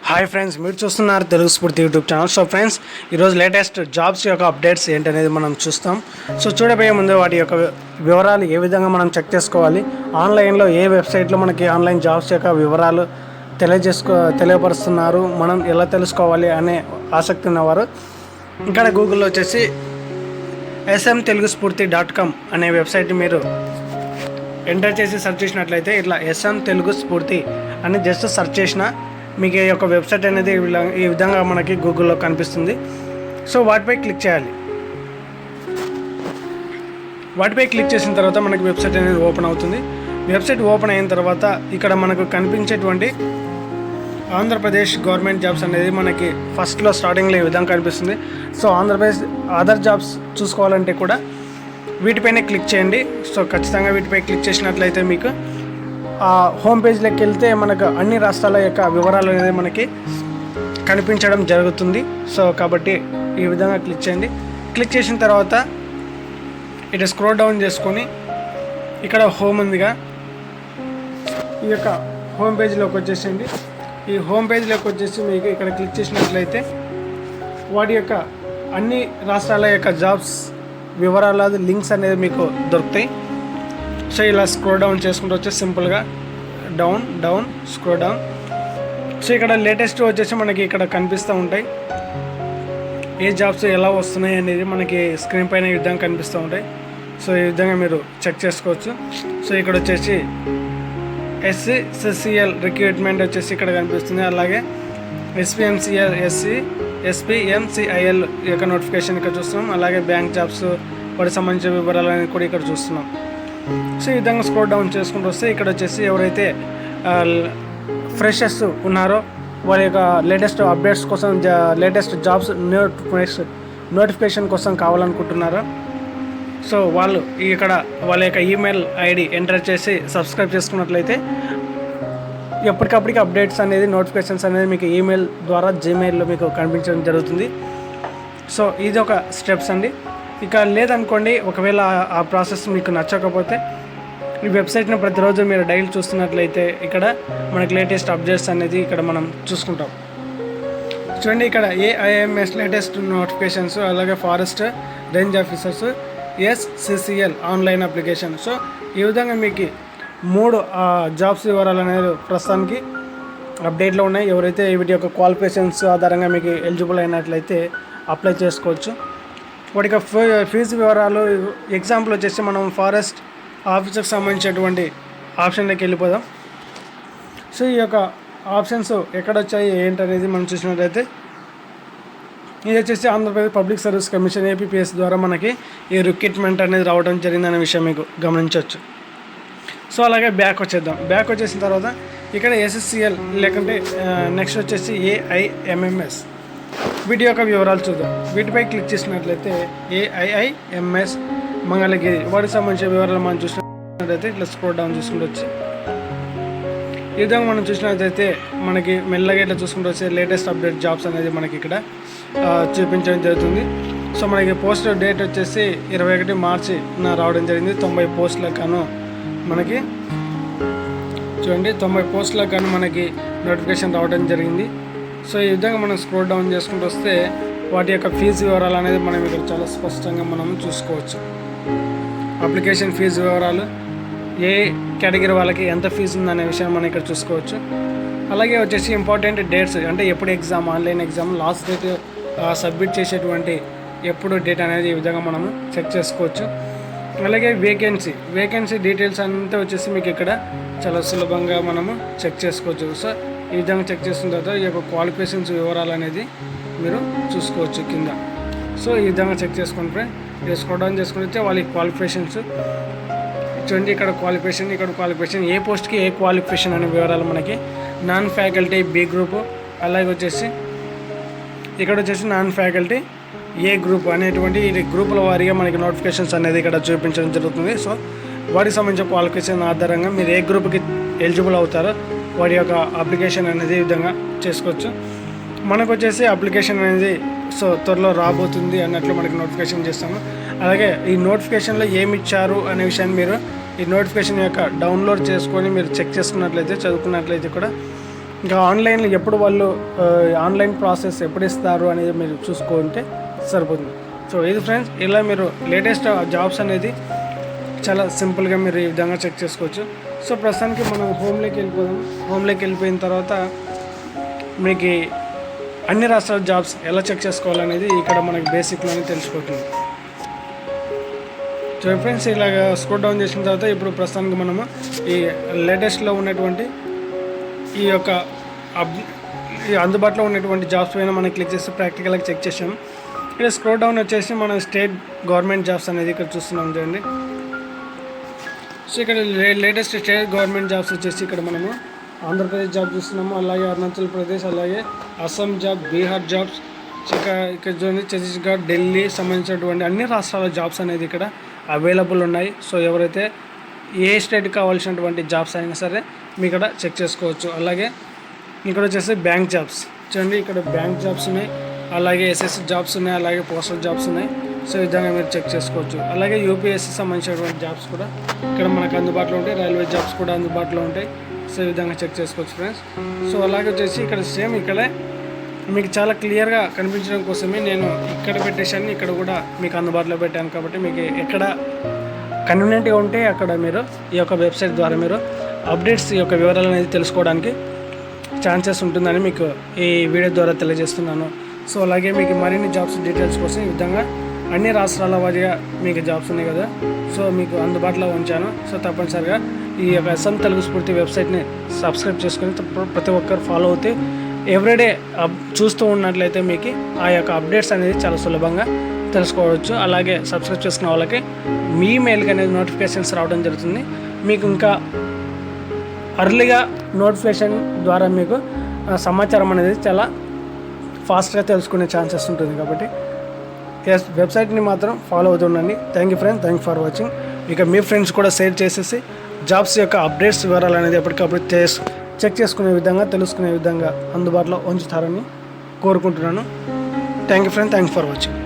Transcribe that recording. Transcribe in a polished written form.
Hi friends, మీరు చూస్తున్నారు తెలుగు స్ఫూర్తి యూట్యూబ్ ఛానల్. సో ఫ్రెండ్స్, ఈరోజు లేటెస్ట్ జాబ్స్ యొక్క అప్డేట్స్ ఏంటనేది మనం చూస్తాం. సో చూడబోయే ముందు వాటి యొక్క వివరాలు ఏ విధంగా మనం చెక్ చేసుకోవాలి, ఆన్లైన్లో ఏ వెబ్సైట్లో మనకి ఆన్లైన్ జాబ్స్ యొక్క వివరాలు తెలియపరుస్తున్నారు, మనం ఎలా తెలుసుకోవాలి అనే ఆసక్తి ఉన్నవారు ఇక్కడ గూగుల్లో వచ్చేసి smteluguspurti.com అనే వెబ్సైట్ని మీరు ఎంటర్ చేసి సెర్చ్ చేసినట్లయితే ఇట్లా SM తెలుగు స్ఫూర్తి అని జస్ట్ సెర్చ్ చేసిన మీకు ఈ యొక్క వెబ్సైట్ అనేది ఈ విధంగా మనకి గూగుల్లో కనిపిస్తుంది. సో వాటిపై క్లిక్ చేయాలి. వాటిపై క్లిక్ చేసిన తర్వాత మనకి వెబ్సైట్ అనేది ఓపెన్ అవుతుంది. వెబ్సైట్ ఓపెన్ అయిన తర్వాత ఇక్కడ మనకు కనిపించేటువంటి ఆంధ్రప్రదేశ్ గవర్నమెంట్ జాబ్స్ అనేది మనకి ఫస్ట్లో స్టార్టింగ్లో ఈ విధంగా కనిపిస్తుంది. సో ఆంధ్రప్రదేశ్ అదర్ జాబ్స్ చూసుకోవాలంటే కూడా వీటిపైనే క్లిక్ చేయండి. సో ఖచ్చితంగా వీటిపై క్లిక్ చేసినట్లయితే మీకు ఆ హోమ్ పేజ్లోకి వెళ్తే మనకు అన్ని రాష్ట్రాల యొక్క వివరాలు అనేది మనకి కనిపించడం జరుగుతుంది. సో కాబట్టి ఈ విధంగా క్లిక్ చేయండి. క్లిక్ చేసిన తర్వాత ఇటు స్క్రోల్ డౌన్ చేసుకొని ఇక్కడ హోమ్ ఉందిగా, ఈ యొక్క హోమ్ పేజ్లోకి వచ్చేసింది. ఈ హోమ్ పేజ్లోకి వచ్చేసి మీకు ఇక్కడ క్లిక్ చేసినట్లయితే వాటి యొక్క అన్ని రాష్ట్రాల యొక్క జాబ్స్ వివరాలు లింక్స్ అనేది మీకు దొరుకుతాయి. సో ఇలా స్క్రోల్ డౌన్ చేసుకుంటూ వచ్చేసి సింపుల్గా డౌన్ స్క్రోల్ డౌన్. సో ఇక్కడ లేటెస్ట్ వచ్చేసి మనకి ఇక్కడ కనిపిస్తూ ఉంటాయి, ఏ జాబ్స్ ఎలా వస్తున్నాయి అనేది మనకి స్క్రీన్ పైన ఈ విధంగా కనిపిస్తూ ఉంటాయి. సో ఈ విధంగా మీరు చెక్ చేసుకోవచ్చు. సో ఇక్కడ వచ్చేసి SCCL రిక్రూట్మెంట్ వచ్చేసి ఇక్కడ కనిపిస్తుంది. అలాగే SPMCIL యొక్క నోటిఫికేషన్ ఇక్కడ చూస్తున్నాం. అలాగే బ్యాంక్ జాబ్స్ వాటికి సంబంధించిన వివరాలు అనేది కూడా ఇక్కడ చూస్తున్నాం. సో ఈ విధంగా స్క్రోల్ డౌన్ చేసుకుంటూ వస్తే ఇక్కడ వచ్చేసి ఎవరైతే ఫ్రెషర్స్ ఉన్నారో వాళ్ళ యొక్క లేటెస్ట్ అప్డేట్స్ కోసం లేటెస్ట్ జాబ్స్ నోటిఫికేషన్ కోసం కావాలనుకుంటున్నారో సో వాళ్ళు ఇక్కడ వాళ్ళ యొక్క ఈమెయిల్ ఐడి ఎంటర్ చేసి సబ్స్క్రైబ్ చేసుకున్నట్లయితే ఎప్పటికప్పటికి అప్డేట్స్ అనేది నోటిఫికేషన్స్ అనేది మీకు ఈమెయిల్ ద్వారా జీమెయిల్లో మీకు కనిపించడం జరుగుతుంది. సో ఇది ఒక స్టెప్స్ అండి. ఇక లేదనుకోండి, ఒకవేళ ఆ ప్రాసెస్ మీకు నచ్చకపోతే ఈ వెబ్సైట్ని ప్రతిరోజు మీరు డైలీ చూస్తున్నట్లయితే ఇక్కడ మనకి లేటెస్ట్ అప్డేట్స్ అనేది ఇక్కడ మనం చూసుకుంటాం. చూడండి, ఇక్కడ AIMS లేటెస్ట్ నోటిఫికేషన్స్, అలాగే forest range officers, SCCL online application. So ఈ విధంగా మీకు 3 జాబ్స్ వివరాలు అనేది ప్రస్తుతానికి అప్డేట్లో ఉన్నాయి. ఎవరైతే వీటి యొక్క క్వాలిఫికేషన్స్ ఆధారంగా మీకు ఎలిజిబుల్ అయినట్లయితే అప్లై చేసుకోవచ్చు. వాటి యొక్క ఫీజు వివరాలు ఎగ్జాంపుల్ వచ్చేసి మనం ఫారెస్ట్ ఆఫీసర్కి సంబంధించినటువంటి ఆప్షన్లోకి వెళ్ళిపోదాం. సో ఈ యొక్క ఆప్షన్స్ ఎక్కడ వచ్చాయి ఏంటనేది మనం చూసినట్లయితే ఇది వచ్చేసి Andhra Pradesh public service commission APPS ద్వారా మనకి ఈ రిక్రూట్మెంట్ అనేది రావడం జరిగిందనే విషయం మీకు గమనించవచ్చు. సో అలాగే బ్యాక్ వచ్చేసిన తర్వాత ఇక్కడ SCCL లేకుంటే నెక్స్ట్ వచ్చేసి AIMS వీటి యొక్క వివరాలు చూద్దాం. వీటిపై క్లిక్ చేసినట్లయితే AIIMS మంగళగిరి వాటికి సంబంధించిన వివరాలు మనం చూసినట్లయితే ఇట్లా స్క్రోల్ డౌన్ చూసుకుంటూ వచ్చి ఈ విధంగా మనం చూసినట్లయితే మనకి మెల్లగా ఇట్లా చూసుకుంటూ వచ్చే లేటెస్ట్ అప్డేట్ జాబ్స్ అనేది మనకి ఇక్కడ చూపించడం జరుగుతుంది. సో మనకి పోస్ట్ డేట్ వచ్చేసి 21 మార్చి రావడం జరిగింది. 90 పోస్టులకు గాను మనకి చూడండి 90 పోస్టులకు గాను మనకి నోటిఫికేషన్ రావడం జరిగింది. సో ఈ విధంగా మనం స్క్రోల్ డౌన్ చేసుకుంటూ వస్తే వాటి యొక్క ఫీజు వివరాలు అనేది మనం ఇక్కడ చాలా స్పష్టంగా మనం చూసుకోవచ్చు. అప్లికేషన్ ఫీజు వివరాలు, ఏ కేటగిరీ వాళ్ళకి ఎంత ఫీజు ఉందనే విషయం మనం ఇక్కడ చూసుకోవచ్చు. అలాగే వచ్చేసి ఇంపార్టెంట్ డేట్స్, అంటే ఎప్పుడు exam, online exam last date submit చేసేటువంటి ఎప్పుడు డేట్ అనేది ఈ విధంగా మనము చెక్ చేసుకోవచ్చు. అలాగే వేకెన్సీ డీటెయిల్స్ అంతా వచ్చేసి మీకు ఇక్కడ చాలా సులభంగా మనము చెక్ చేసుకోవచ్చు. సో ఈ విధంగా చెక్ చేసిన తర్వాత ఈ యొక్క క్వాలిఫికేషన్స్ వివరాలు అనేది మీరు చూసుకోవచ్చు కింద. సో ఈ విధంగా చెక్ చేసుకుంటే స్క్రోల్ డౌన్ చేసుకుంటే వాళ్ళ క్వాలిఫికేషన్స్ చూడండి. ఇక్కడ క్వాలిఫికేషన్ ఏ పోస్ట్కి ఏ క్వాలిఫికేషన్ అనే వివరాలు మనకి నాన్ ఫ్యాకల్టీ B గ్రూపు, అలాగే వచ్చేసి ఇక్కడ వచ్చేసి నాన్ ఫ్యాకల్టీ A గ్రూప్ అనేటువంటి ఈ గ్రూపుల వారీగా మనకి నోటిఫికేషన్స్ అనేది ఇక్కడ చూపించడం జరుగుతుంది. సో వాటికి సంబంధించిన క్వాలిఫికేషన్ ఆధారంగా మీరు ఏ గ్రూప్కి ఎలిజిబుల్ అవుతారో వాటి యొక్క అప్లికేషన్ అనేది ఈ విధంగా చేసుకోవచ్చు. మనకు వచ్చేసి అప్లికేషన్ అనేది సో త్వరలో రాబోతుంది అన్నట్లు మనకి నోటిఫికేషన్ చేస్తాము. అలాగే ఈ నోటిఫికేషన్లో ఏమి ఇచ్చారు అనే విషయాన్ని మీరు ఈ నోటిఫికేషన్ యొక్క డౌన్లోడ్ చేసుకొని మీరు చెక్ చేసుకున్నట్లయితే చదువుకున్నట్లయితే కూడా ఇంకా ఆన్లైన్లో ఎప్పుడు వాళ్ళు ఆన్లైన్ ప్రాసెస్ ఎప్పుడు ఇస్తారు అనేది మీరు చూసుకుంటే సరిపోతుంది. సో ఇది ఫ్రెండ్స్, ఇలా మీరు లేటెస్ట్ జాబ్స్ అనేది చాలా సింపుల్గా మీరు ఈ విధంగా చెక్ చేసుకోవచ్చు. సో ప్రస్తుతానికి మనం హోమ్లోకి వెళ్ళిపోదాం. హోమ్లోకి వెళ్ళిపోయిన తర్వాత మీకు అన్ని రాష్ట్రాల జాబ్స్ ఎలా చెక్ చేసుకోవాలనేది ఇక్కడ మనకి బేసిక్లోనే తెలిసిపోతుంది. సో ఫ్రెండ్స్, ఇలాగ స్క్రోల్ డౌన్ చేసిన తర్వాత ఇప్పుడు ప్రస్తుతానికి మనము ఈ లేటెస్ట్లో ఉన్నటువంటి ఈ యొక్క అందుబాటులో ఉన్నటువంటి జాబ్స్ పైన మనం క్లిక్ చేసి ప్రాక్టికల్గా చెక్ చేసాం. ఇక్కడ స్క్రోల్ డౌన్ వచ్చేసి మనం స్టేట్ గవర్నమెంట్ జాబ్స్ అనేది ఇక్కడ చూస్తున్నాం చూడండి. సో ఇక్కడ లేటెస్ట్ స్టేట్ గవర్నమెంట్ జాబ్స్ వచ్చేసి ఇక్కడ మనము ఆంధ్రప్రదేశ్ జాబ్ చూస్తున్నాము, అలాగే అరుణాచల్ ప్రదేశ్, అలాగే అస్సాం జాబ్, బీహార్ జాబ్స్, ఇక్కడ చూడండి ఛత్తీస్గఢ్, ఢిల్లీ సంబంధించినటువంటి అన్ని రాష్ట్రాల జాబ్స్ అనేది ఇక్కడ అవైలబుల్ ఉన్నాయి. సో ఎవరైతే ఏ స్టేట్ కావాల్సినటువంటి జాబ్స్ అయినా సరే మీ ఇక్కడ చెక్ చేసుకోవచ్చు. అలాగే ఇక్కడ వచ్చేసి బ్యాంక్ జాబ్స్ చూడండి, ఇక్కడ బ్యాంక్ జాబ్స్ ఉన్నాయి, అలాగే ఎస్ఎస్సి జాబ్స్ ఉన్నాయి, అలాగే పోస్టల్ జాబ్స్ ఉన్నాయి. సో ఈ విధంగా మీరు చెక్ చేసుకోవచ్చు. అలాగే యూపీఎస్సీ సంబంధించినటువంటి జాబ్స్ కూడా ఇక్కడ మనకు అందుబాటులో ఉంటాయి, రైల్వే జాబ్స్ కూడా అందుబాటులో ఉంటాయి. సో ఈ విధంగా చెక్ చేసుకోవచ్చు ఫ్రెండ్స్. సో అలాగే వచ్చేసి ఇక్కడ సేమ్ ఇక్కడే మీకు చాలా క్లియర్గా కనిపించడం కోసమే నేను ఇక్కడ పెట్టేశాను, ఇక్కడ కూడా మీకు అందుబాటులో పెట్టాను. కాబట్టి మీకు ఎక్కడ కన్వీనియంట్గా ఉంటే అక్కడ మీరు ఈ యొక్క వెబ్సైట్ ద్వారా మీరు అప్డేట్స్ ఈ యొక్క వివరాలు అనేది తెలుసుకోవడానికి ఛాన్సెస్ ఉంటుందని మీకు ఈ వీడియో ద్వారా తెలియజేస్తున్నాను. సో అలాగే మీకు మరిన్ని జాబ్స్ డీటెయిల్స్ కోసం ఈ విధంగా అన్ని రాష్ట్రాల వారీగా మీకు జాబ్స్ ఉన్నాయి కదా, సో మీకు అందుబాటులో ఉంచాను. సో తప్పనిసరిగా ఈ యొక్క అస్సాం తెలుగు స్ఫూర్తి వెబ్సైట్ని సబ్స్క్రైబ్ చేసుకొని ప్రతి ఒక్కరు ఫాలో అవుతే ఎవ్రీడే చూస్తూ ఉన్నట్లయితే మీకు ఆ యొక్క అప్డేట్స్ అనేది చాలా సులభంగా తెలుసుకోవచ్చు. అలాగే సబ్స్క్రైబ్ చేసుకున్న వాళ్ళకి మీ మెయిల్కి అనేది నోటిఫికేషన్స్ రావడం జరుగుతుంది. మీకు ఇంకా అర్లీగా నోటిఫికేషన్ ద్వారా మీకు సమాచారం అనేది చాలా ఫాస్ట్గా తెలుసుకునే ఛాన్సెస్ ఉంటుంది. కాబట్టి వెబ్సైట్ని మాత్రం ఫాలో అవుతుండండి. Thank you friends, thank you for watching. ఇక మీ ఫ్రెండ్స్ కూడా షేర్ చేసేసి జాబ్స్ యొక్క అప్డేట్స్ వివరాలు అనేది ఎప్పటికప్పుడు చెక్ చేసుకునే విధంగా తెలుసుకునే విధంగా అందుబాటులో ఉంచుతారని కోరుకుంటున్నాను. Thank you friends, thank you for watching.